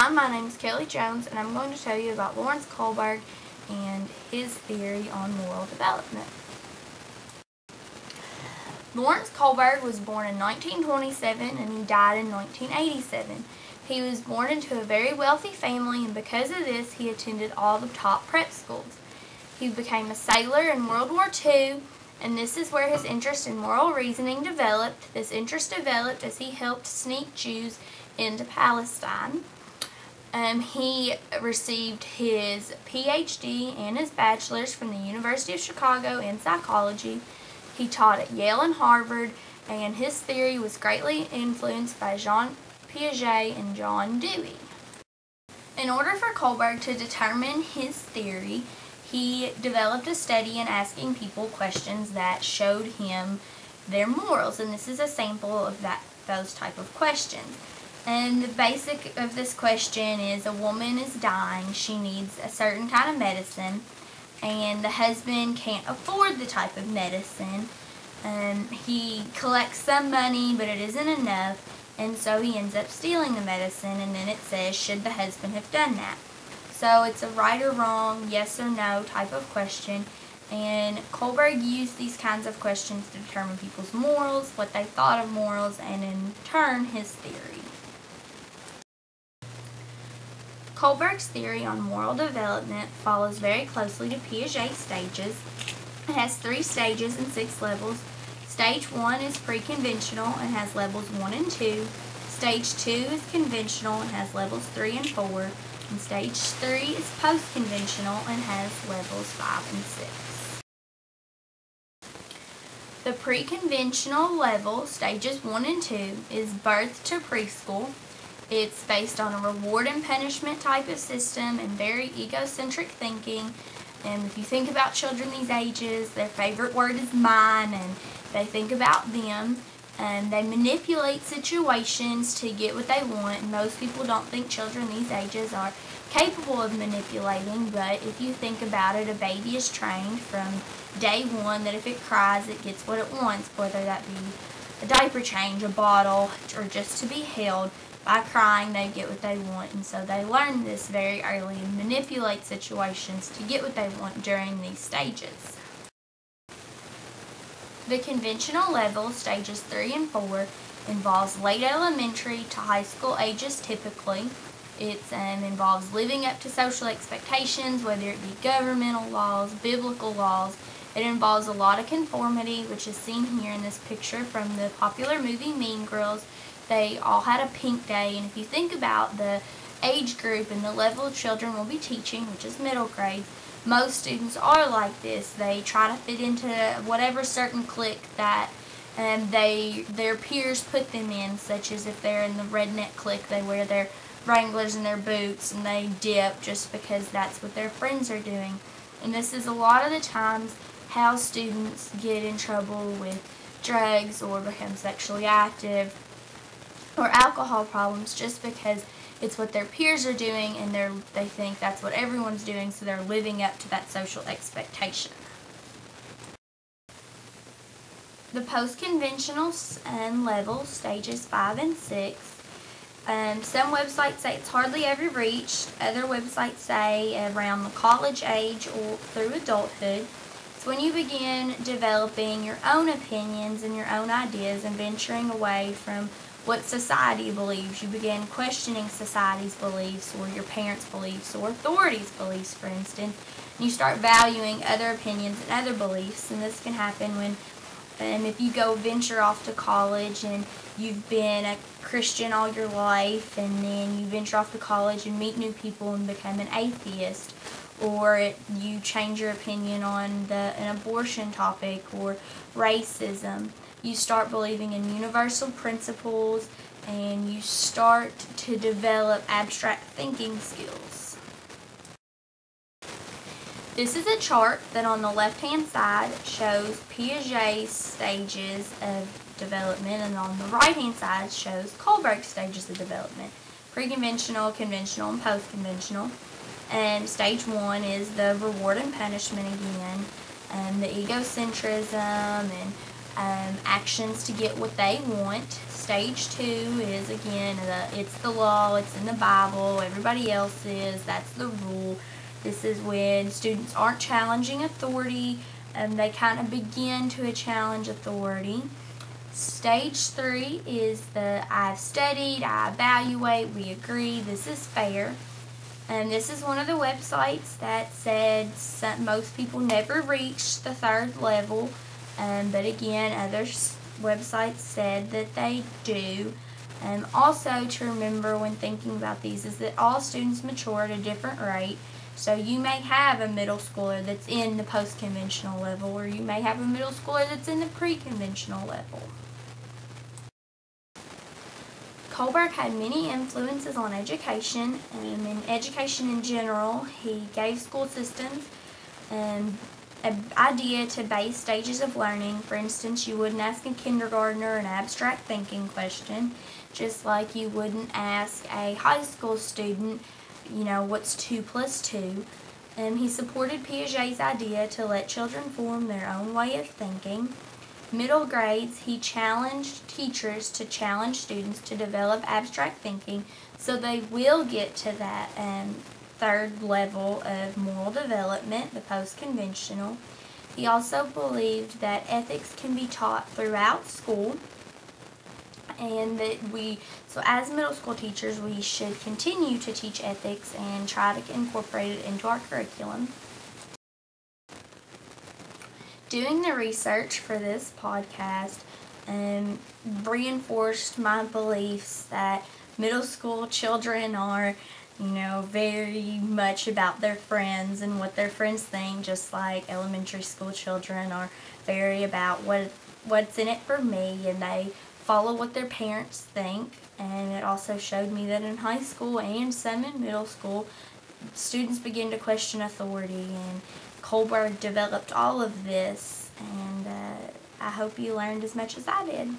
Hi, my name is Kelly Jones, and I'm going to tell you about Lawrence Kohlberg and his theory on moral development. Lawrence Kohlberg was born in 1927 and he died in 1987. He was born into a very wealthy family, and because of this, he attended all the top prep schools. He became a sailor in World War II, and this is where his interest in moral reasoning developed. This interest developed as he helped sneak Jews into Palestine. He received his PhD and his bachelor's from the University of Chicago in psychology. He taught at Yale and Harvard, and his theory was greatly influenced by Jean Piaget and John Dewey. In order for Kohlberg to determine his theory, he developed a study in asking people questions that showed him their morals, and this is a sample of those type of questions. And the basic of this question is: a woman is dying, she needs a certain kind of medicine, and the husband can't afford the type of medicine. He collects some money, but it isn't enough, and so he ends up stealing the medicine, and then it says, should the husband have done that? So it's a right or wrong, yes or no type of question, and Kohlberg used these kinds of questions to determine people's morals, what they thought of morals, and in turn, his theory. Kohlberg's theory on moral development follows very closely to Piaget's stages. It has 3 stages and 6 levels. Stage 1 is pre-conventional and has levels 1 and 2. Stage 2 is conventional and has levels 3 and 4. And stage 3 is post-conventional and has levels 5 and 6. The pre-conventional level, stages 1 and 2, is birth to preschool. It's based on a reward and punishment type of system and very egocentric thinking. And if you think about children these ages, their favorite word is mine, and they think about them, and they manipulate situations to get what they want. And most people don't think children these ages are capable of manipulating, but if you think about it, a baby is trained from day 1 that if it cries, it gets what it wants, whether that be a diaper change, a bottle, or just to be held. By crying, they get what they want, and so they learn this very early and manipulate situations to get what they want during these stages. The conventional level, stages 3 and 4, involves late elementary to high school ages typically. It involves living up to social expectations, whether it be governmental laws, biblical laws. It involves a lot of conformity, which is seen here in this picture from the popular movie Mean Girls. They all had a pink day, and if you think about the age group and the level of children we'll be teaching, which is middle grade, most students are like this. They try to fit into whatever certain clique that their peers put them in, such as if they're in the redneck clique, they wear their Wranglers and their boots and they dip just because that's what their friends are doing. And this is a lot of the times how students get in trouble with drugs or become sexually active or alcohol problems, just because it's what their peers are doing and they think that's what everyone's doing, so they're living up to that social expectation. The post-conventional level, stages 5 and 6, some websites say it's hardly ever reached. Other websites say around the college age or through adulthood. It's when you begin developing your own opinions and your own ideas and venturing away from what society believes. You begin questioning society's beliefs or your parents' beliefs or authorities' beliefs, for instance. And you start valuing other opinions and other beliefs. And this can happen when if you go venture off to college and you've been a Christian all your life, and then you venture off to college and meet new people and become an atheist, or you change your opinion on an abortion topic or racism. You start believing in universal principles, and you start to develop abstract thinking skills. This is a chart that on the left-hand side shows Piaget's stages of development, and on the right-hand side shows Kohlberg's stages of development: pre-conventional, conventional, and post-conventional. And stage 1 is the reward and punishment again, and the egocentrism and actions to get what they want. Stage 2 is, again, it's the law, it's in the Bible, everybody else is, that's the rule. This is when students aren't challenging authority, they kind of begin to challenge authority. Stage 3 is the I've studied, I evaluate, we agree, this is fair. And this is one of the websites that said most people never reach the 3rd level, but again, other websites said that they do. Also to remember when thinking about these is that all students mature at a different rate. So you may have a middle schooler that's in the post-conventional level, or you may have a middle schooler that's in the pre-conventional level. Kohlberg had many influences on education, and education in general. He gave school systems an idea to base stages of learning. For instance, you wouldn't ask a kindergartner an abstract thinking question, just like you wouldn't ask a high school student, what's 2 plus 2. He supported Piaget's idea to let children form their own way of thinking. Middle grades, he challenged teachers to challenge students to develop abstract thinking so they will get to that 3rd level of moral development, the post-conventional. He also believed that ethics can be taught throughout school, and that so as middle school teachers, we should continue to teach ethics and try to incorporate it into our curriculum. Doing the research for this podcast reinforced my beliefs that middle school children are, very much about their friends and what their friends think, just like elementary school children are very about what's in it for me, and they follow what their parents think. And it also showed me that in high school and some in middle school, students begin to question authority, and Kohlberg developed all of this, and I hope you learned as much as I did.